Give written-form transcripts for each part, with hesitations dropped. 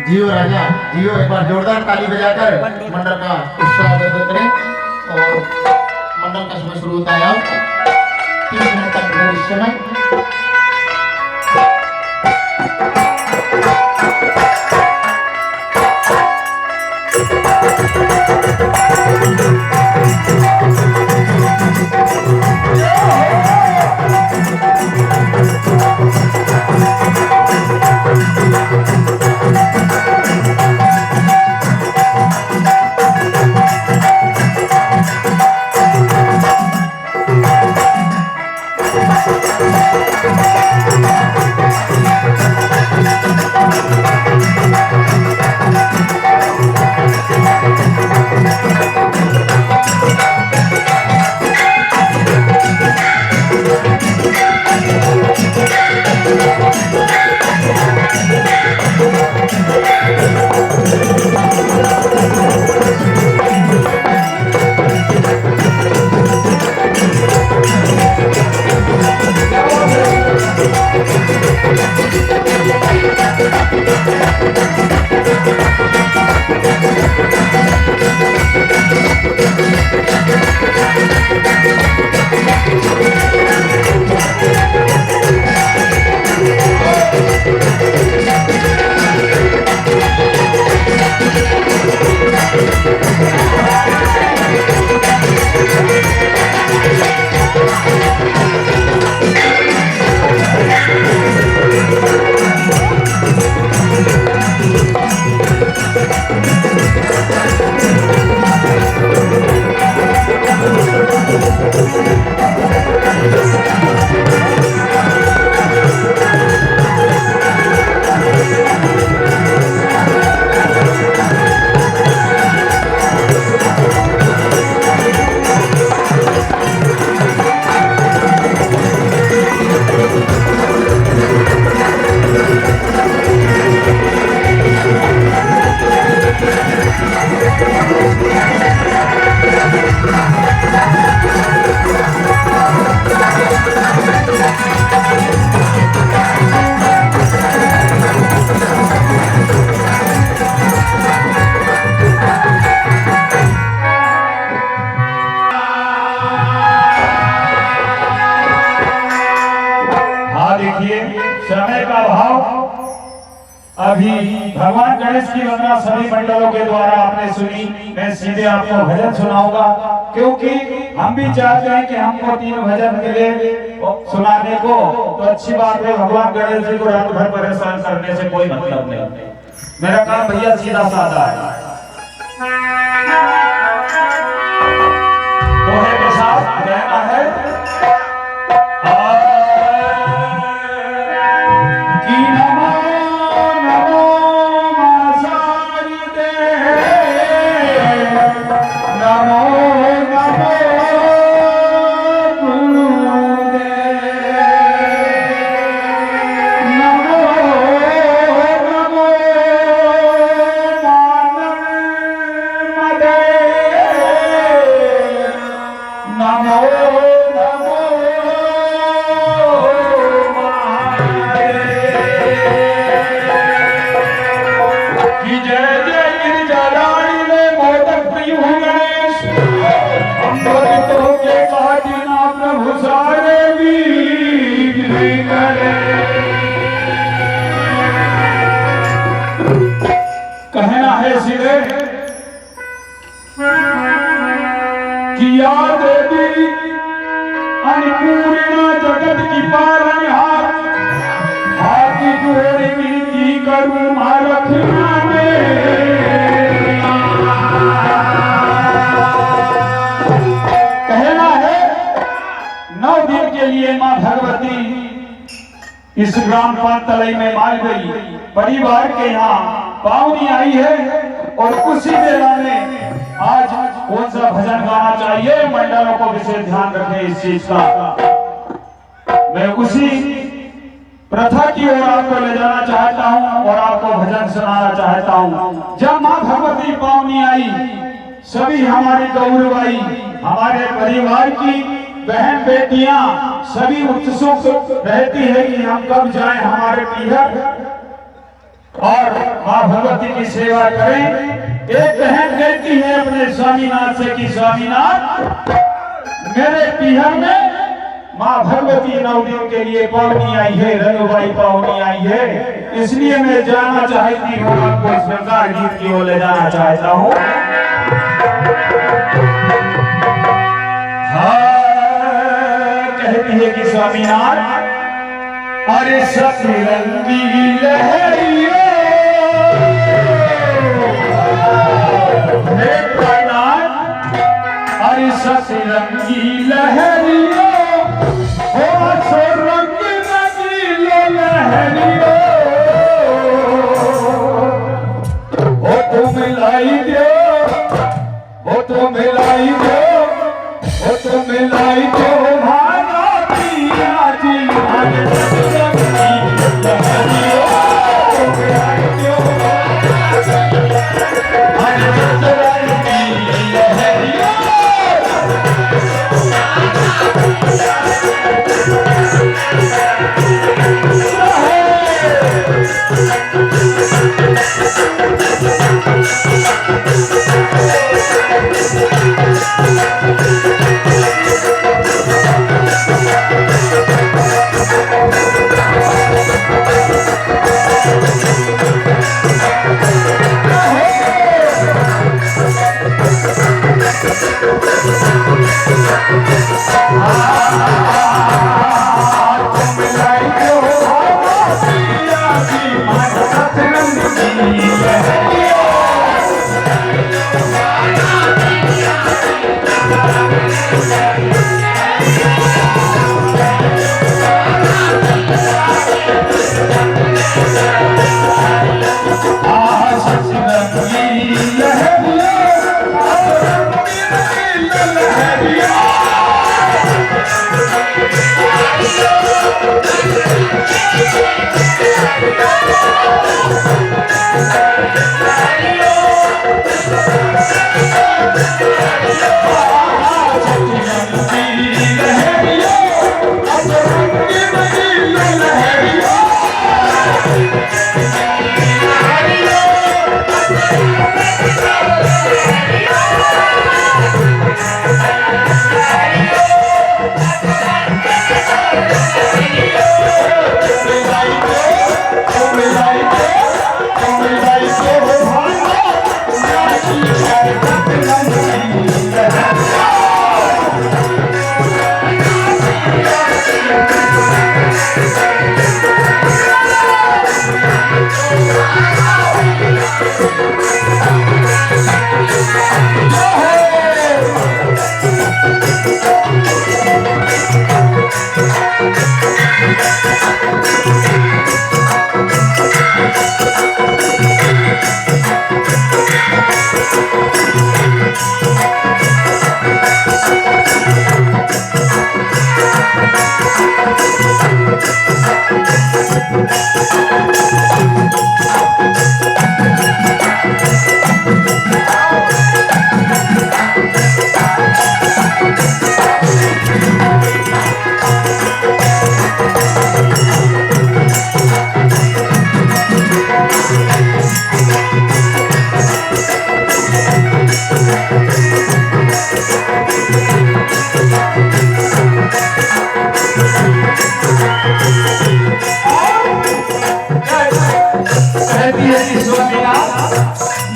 जियो राजा जियो, एक बार जोरदार ताली बजाकर मंडल का स्वागत करें। और मंडल का समय शुरू होता है अब 3 मिनट तक इस समय। अभी भगवान गणेश की वंदना सभी मंडलों के द्वारा आपने सुनी। मैं सीधे आपको भजन सुनाऊंगा, क्योंकि हम भी चाहते हैं कि हमको 3 भजन मिले सुनाने को। तो अच्छी बात है, भगवान गणेश जी को रात भर परेशान करने से कोई मतलब नहीं। मेरा काम भैया सीधा साधा है। दोहे के साथ कहना है कि नमो नमो मासारिदे, नमो नमो गुरुदे, नमो नमो मानमदे, नमो नमो कि जय जय गिरिजाराणी में मोदक प्रिय गणेश, अमृतों के काटिना प्रभु सारे विघ्न करे। कहना है सिरे कि या देवी अन्नपूर्णा जगत की पालनहार, हाथ जोड़ की करूं रखना कहना है 9 दिन के लिए मां भगवती इस ग्राम पांतलई में मार गई, परिवार के यहाँ पावनी आई है। और उसी बेला में आज कौन सा भजन गाना चाहिए, मंडलों को विशेष ध्यान रखें इस चीज का। मैं उसी प्रथा की ओर आपको ले जाना चाहता हूं और आपको भजन सुनाना चाहता हूं। जब मां भगवती पावनी आई, सभी हमारी गौरवाई, हमारे परिवार की बहन बेटियां सभी उत्सुक रहती है कि हम कब जाएं हमारे पीहर और मां भगवती की सेवा करें। एक बहन कहती है अपने स्वामीनाथ से कि स्वामीनाथ, मेरे पीहर में मां भगवती 9 दिन के लिए पावनी आई है, रनुबाई पावनी आई है, इसलिए मैं जाना चाहती हूँ, आपको सरकार गीत की ओर ले जाना चाहता हूँ। कहती है कि स्वामीनाथ, अरे सतरंगी लहरियो हे प्राणनाथ, अरे सतरंगी लहरियो हो रंग रंगीलो लहरियो, हो तो मिलाई दो, हो तो मिलाई दो, हो तो मिलाई दो भागा पिया जी, भागे सतरंगी लहरियो मिलाई दो, भागे सतरंगी लहरियो।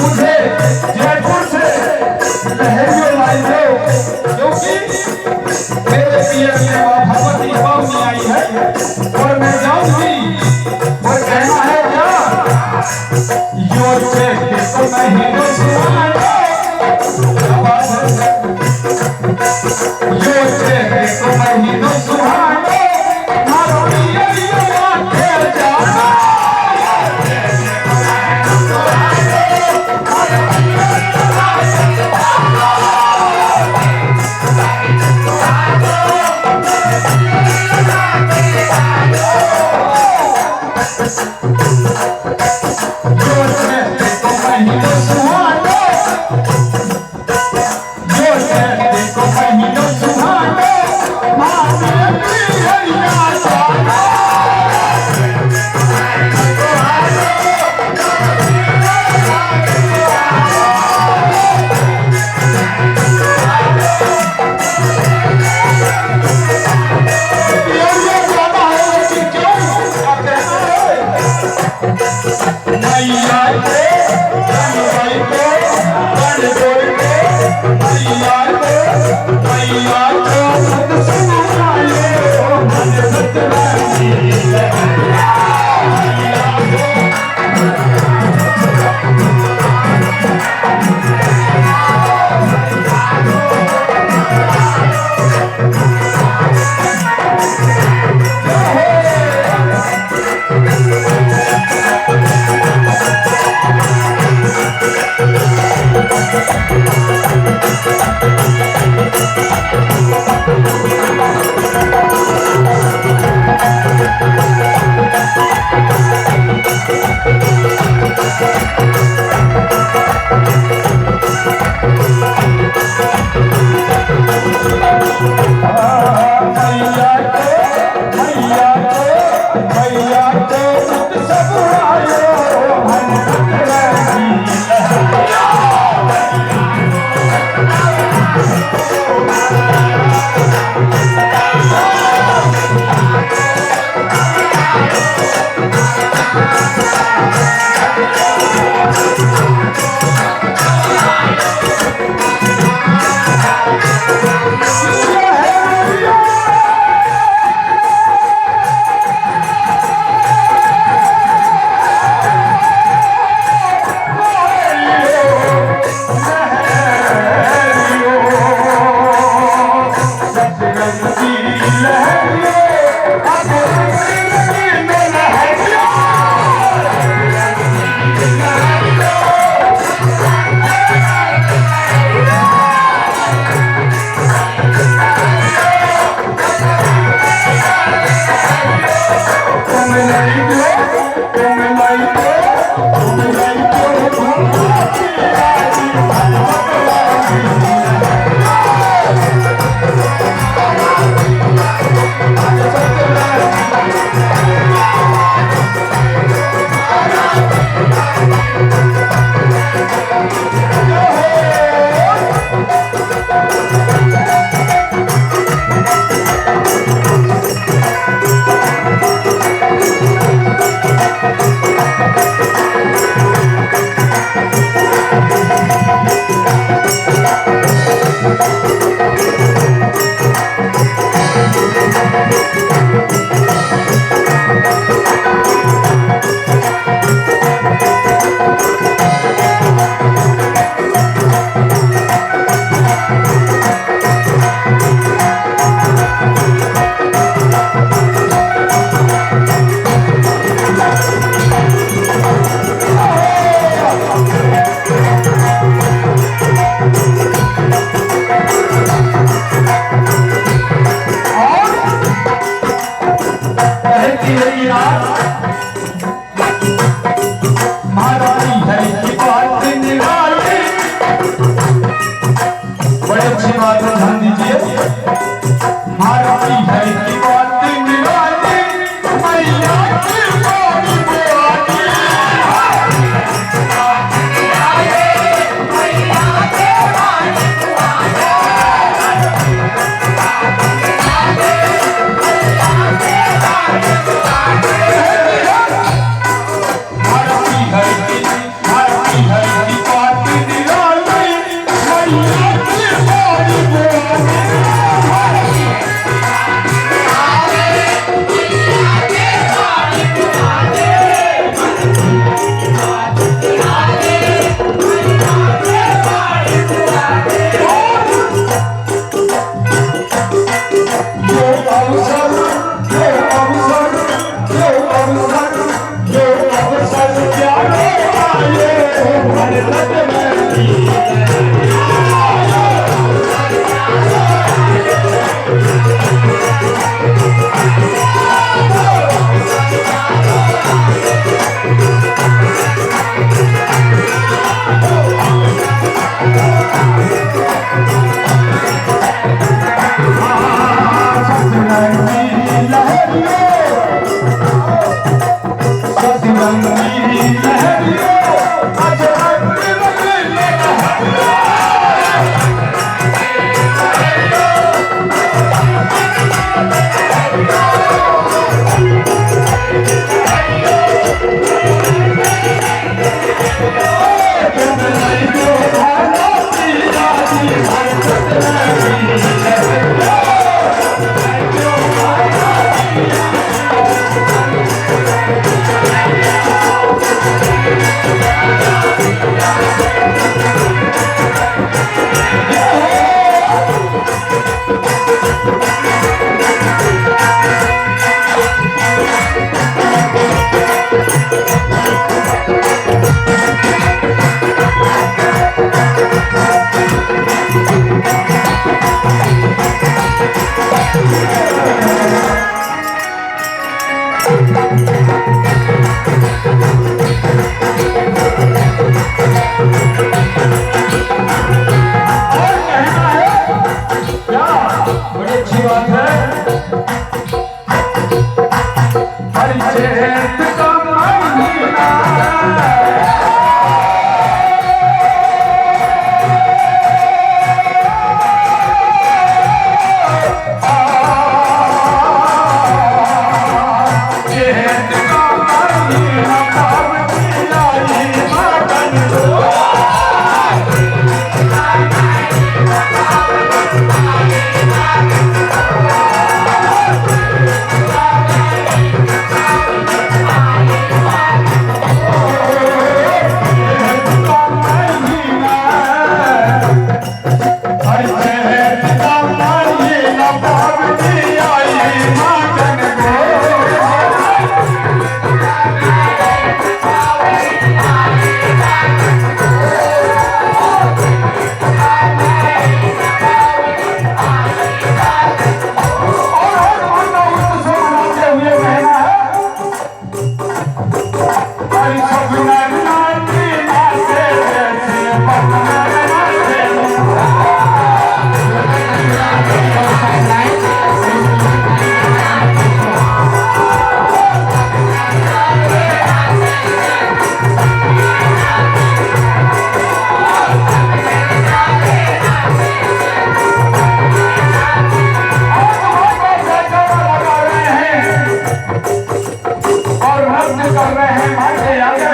मुझे जयपुर से लहरियों लाई दो, क्योंकि मेरे पिया की माँ भगवती पावनी आई है और मैं जाऊंगी। और कहना है क्या, यो चेहरे को नहीं तो सुहाना, यो चेहरे को नहीं तो सुहाना, मारो पिया माथे जाना। महारानी हरि की बात निराली। बड़ी अच्छी बात है, ध्यान दीजिए। महारानी हरि की बात निराली, मैया की बात निराली। कर रहे हैं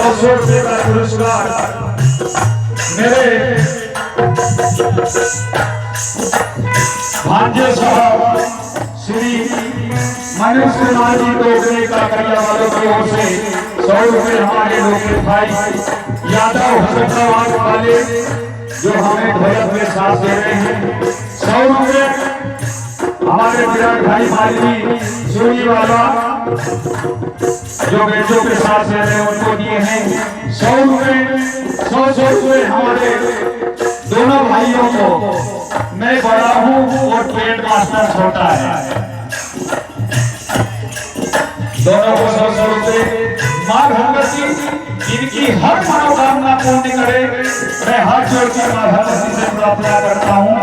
100 रुपये का पुरस्कार मेरे भांजे साहब श्री मनीष कुमार जी टोकरे का करिया वालों की ओर से 100 रुपये हमारे लोग भाई यादव हसनबाद वाले जो हमें ढोलक में साथ दे रहे हैं। 100 रुपये हमारे विराट भाई माली सूरी वाला जो बेटों के साथ रह रहे हैं उनको दिए हैं 100 रुपये। 100 रुपये हमारे दोनों भाइयों को, मैं बड़ा हूँ और ट्रेड मास्टर छोटा है, दोनों को 100 रुपये। माँ भगवती इनकी हर मनोकामना पूर्ण करे, मैं हाथ जोड़ के माँ भगवती से प्रार्थना करता हूँ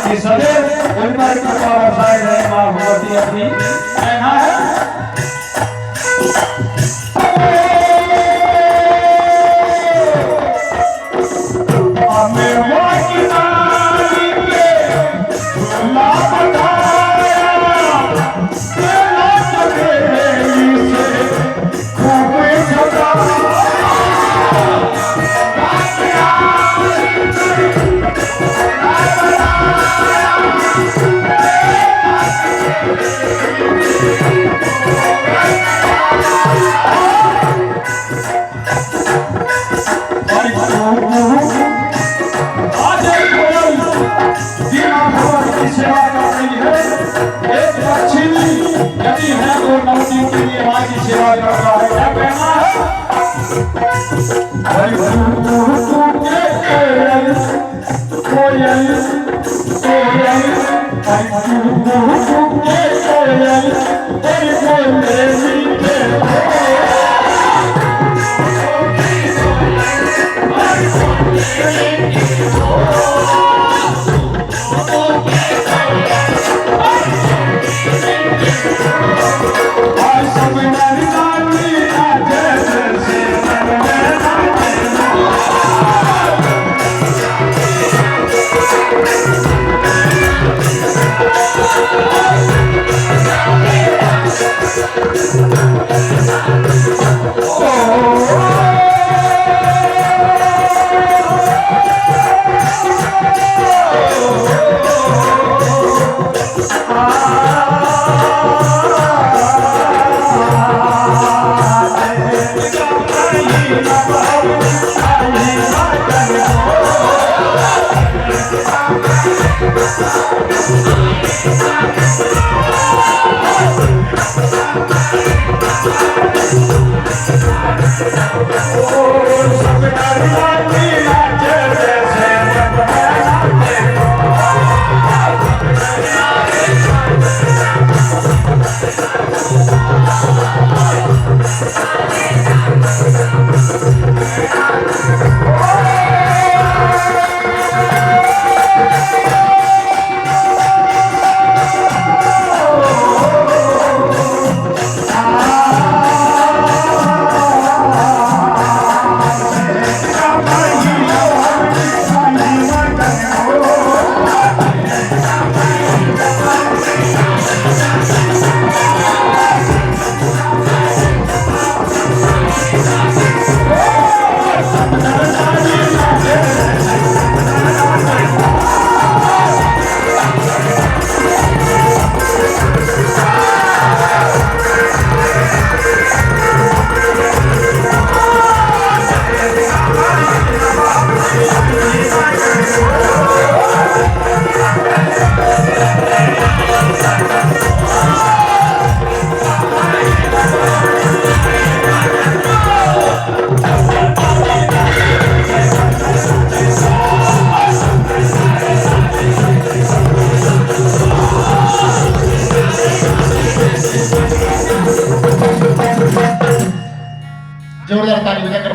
कि सदैव उन पर कृपा बरसाए रहे माँ भगवती अपनी कहना है। सेवा करता है, क्या कहना जोरदार ताली बजाकर